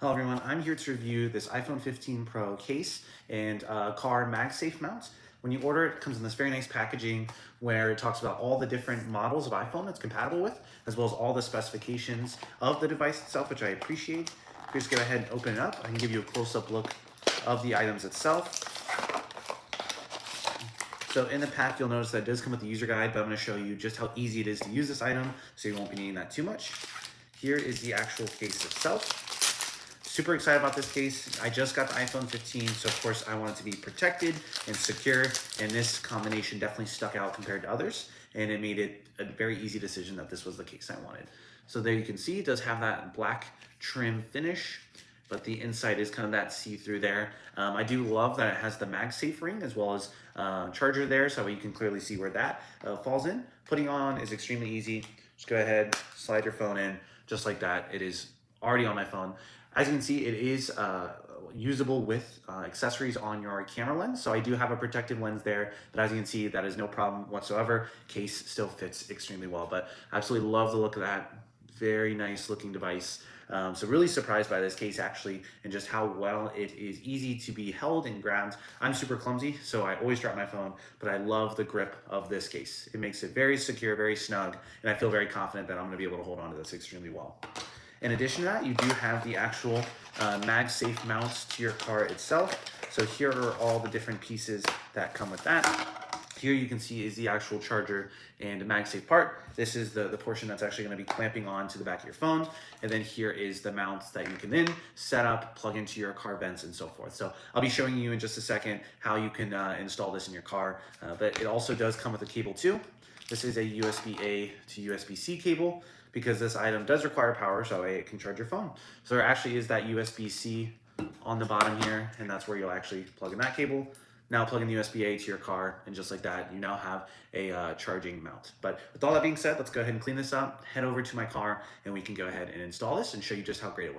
Hello everyone, I'm here to review this iPhone 15 Pro case and car MagSafe mount. When you order it, it comes in this very nice packaging where it talks about all the different models of iPhone it's compatible with, as well as all the specifications of the device itself, which I appreciate. Just go ahead and open it up. I can give you a close-up look of the items itself. So in the pack, you'll notice that it does come with the user guide, but I'm going to show you just how easy it is to use this item, so you won't be needing that too much. Here is the actual case itself. Super excited about this case. I just got the iPhone 15, so of course I want it to be protected and secure, and this combination definitely stuck out compared to others, and it made it a very easy decision that this was the case I wanted. So there you can see it does have that black trim finish, but the inside is kind of that see-through there. I do love that it has the MagSafe ring as well as charger there, so you can clearly see where that falls in. Putting on is extremely easy. Just go ahead, slide your phone in, just like that. It is already on my phone. As you can see, it is usable with accessories on your camera lens. So I do have a protective lens there, but as you can see, that is no problem whatsoever. Case still fits extremely well, but I absolutely love the look of that. Very nice looking device. So really surprised by this case actually, and just how well it is easy to be held and grabbed. I'm super clumsy, so I always drop my phone, but I love the grip of this case. It makes it very secure, very snug, and I feel very confident that I'm gonna be able to hold on to this extremely well. In addition to that, you do have the actual MagSafe mounts to your car itself. So here are all the different pieces that come with that. Here you can see is the actual charger and MagSafe part. This is the portion that's actually going to be clamping on to the back of your phone. And then here is the mounts that you can then set up, plug into your car vents and so forth. So I'll be showing you in just a second how you can install this in your car. But it also does come with a cable too. This is a USB-A to USB-C cable because this item does require power, so it can charge your phone. So there actually is that USB-C on the bottom here, and that's where you'll actually plug in that cable. Now plug in the USB-A to your car, and just like that, you now have a charging mount. But with all that being said, let's go ahead and clean this up, head over to my car, and we can go ahead and install this and show you just how great it works.